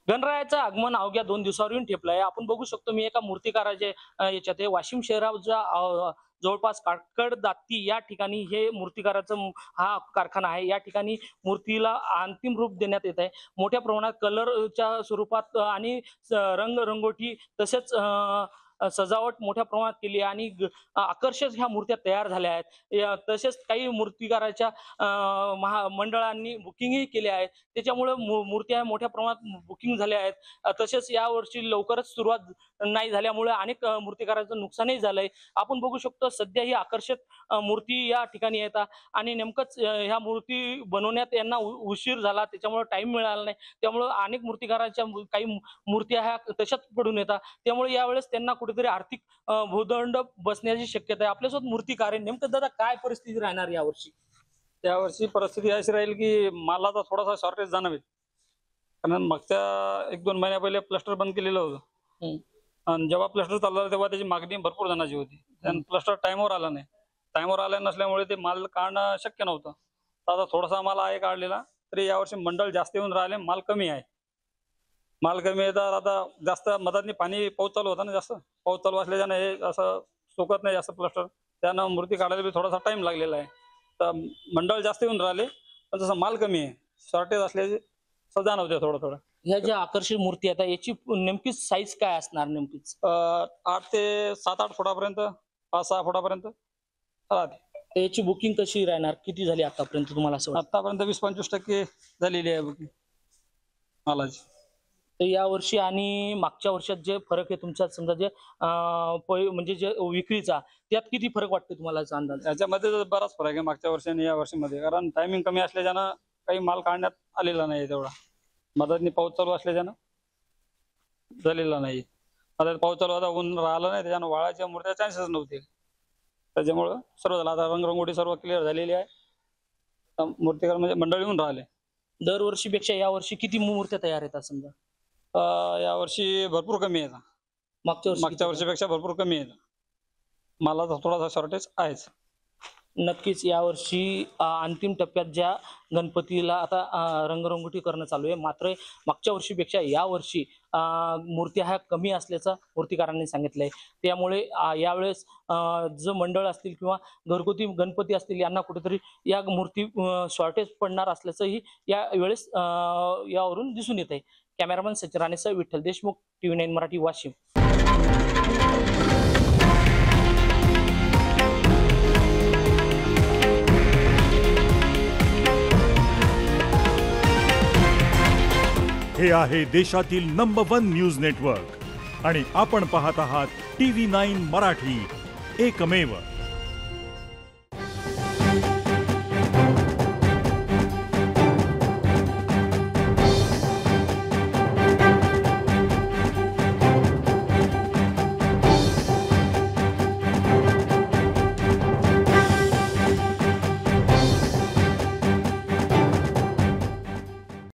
गणरायाचं आगमन अवघ्या 2 दिवसावर येऊन ठेपलं आहे. आपण बघू शकतो मी एका मूर्तिकाराचे याच्यात आहे वाशिम शहराच्या जवळपास काटकड दाती या ठिकाणी हे मूर्तिकाराचं हा कारखाना आहे. या ठिकाणी मूर्तीला अंतिम रूप देण्यात येत आहे. मोठ्या प्रमाणात कलरच्या स्वरूपात आणि रंगरंगोटी तसेच सजावट मोठ्या प्रमाणात केली आहे आणि आकर्षक ह्या मूर्त्या तयार झाल्या आहेत. तसेच काही मूर्तिकाराच्या मंडळांनी बुकिंगही केले आहे. त्याच्यामुळे मूर्त्या मोठ्या प्रमाणात बुकिंग झाल्या आहेत. तसेच यावर्षी लवकरच सुरुवात नाही झाल्यामुळे अनेक मूर्तिकाराचं नुकसानही झालंय. आपण बघू शकतो सध्या ही आकर्षक मूर्ती या ठिकाणी येतात आणि नेमकंच ह्या मूर्ती बनवण्यात यांना उशीर झाला, त्याच्यामुळे टाइम मिळाला नाही. त्यामुळे अनेक मूर्तिकारांच्या काही मूर्त्या ह्या तशाच पडून येतात. त्यामुळे यावेळेस त्यांना कुठेतरी आर्थिक भूर्दंड बसण्याची शक्यता आहे. आपल्यासोबत मूर्तिकार आहे. नेमकं दादा काय परिस्थिती राहणार यावर्षी? त्यावर्षी परिस्थिती अशी राहील की मालाचा थोडासा शॉर्टेज जाणवेल. कारण मागच्या 1-2 महिन्या पहिले प्लास्टर बंद केलेलं होतं आणि जेव्हा प्लास्टर चालू झालं तेव्हा त्याची मागणी भरपूर जणांची होती. आणि प्लास्टर टाइमवर आला नाही. टाइमवर आला नसल्यामुळे ते माल काढणं शक्य नव्हतं. आता थोडासा माल आहे काढलेला, तरी यावर्षी मंडळ जास्त येऊन राहिले, माल कमी आहे. माल कमी येतात. आता जास्त मधातनी पाऊस चालू होता ना, जास्त पाऊस चालू असल्याच्यानं हे असं सुकत नाही जास्त प्लास्टर. त्यानं मूर्ती काढायला बी थोडासा टाइम लागलेला आहे. तर मंडळ जास्त येऊन राहिले पण तसं माल कमी आहे. शॉर्टेज असल्याचे जाणवते थोडं. ह्या ज्या आकर्षक मूर्ती आहेत याची नेमकी साईज काय असणार नेमकीच? 8 ते 7-8 फुटापर्यंत, 5-6 फुटापर्यंत राहते. तर याची बुकिंग कशी राहणार? किती झाली आतापर्यंत तुम्हाला असं वाटतं? आतापर्यंत 20-25% झालेली आहे बुकिंग मालाची. तर या वर्षी आणि मागच्या वर्षात जे फरक आहे तुमचा समजा जे म्हणजे जे विक्रीचा त्यात किती फरक वाटतो तुम्हाला याचा अंदाज? याच्यामध्ये तर बराच फरक आहे मागच्या वर्षी आणि या वर्षीमध्ये. कारण टायमिंग कमी असल्याच्यानं काही माल काढण्यात आलेला नाही तेवढा. मधातनी पाऊस चालू असल्याच्यानं झालेला नाही. आता पाऊस चालू होता, ऊन राहिलं नाही, त्याच्यानं वाळाच्या मूर्त्या चान्सेस नव्हते. त्याच्यामुळं सर्व झालं. आता रंगरंगोटी सर्व क्लिअर झालेली आहे. मूर्तिकार म्हणजे मंडळ येऊन राहिले. दरवर्षीपेक्षा यावर्षी किती मूर्त्या तयार आहेत समजा? यावर्षी भरपूर कमी आहे. मागच्या वर्षीपेक्षा भरपूर कमी आहे. मालाचा थोडासा शॉर्टेज आहेच. नक्कीच यावर्षी अंतिम टप्प्यात ज्या गणपतीला आता रंगरंगोटी करणं चालू आहे, मात्र मागच्या वर्षीपेक्षा यावर्षी मूर्त्या ह्या कमी असल्याचं मूर्तिकारांनी सांगितलंय. त्यामुळे यावेळेस जो मंडळ असतील किंवा घरगुती गणपती असतील यांना कुठेतरी या मूर्ती शॉर्टेज पडणार असल्याचंही या वेळेस यावरून दिसून येत आहे. कॅमेरामन सचिन राणेसह विठ्ठल देशमुख, TV9 मराठी, वाशिम. हे आहे देशातील नंबर 1 न्यूज नेटवर्क आणि आपण पाहत आहात TV9 मराठी, एकमेव.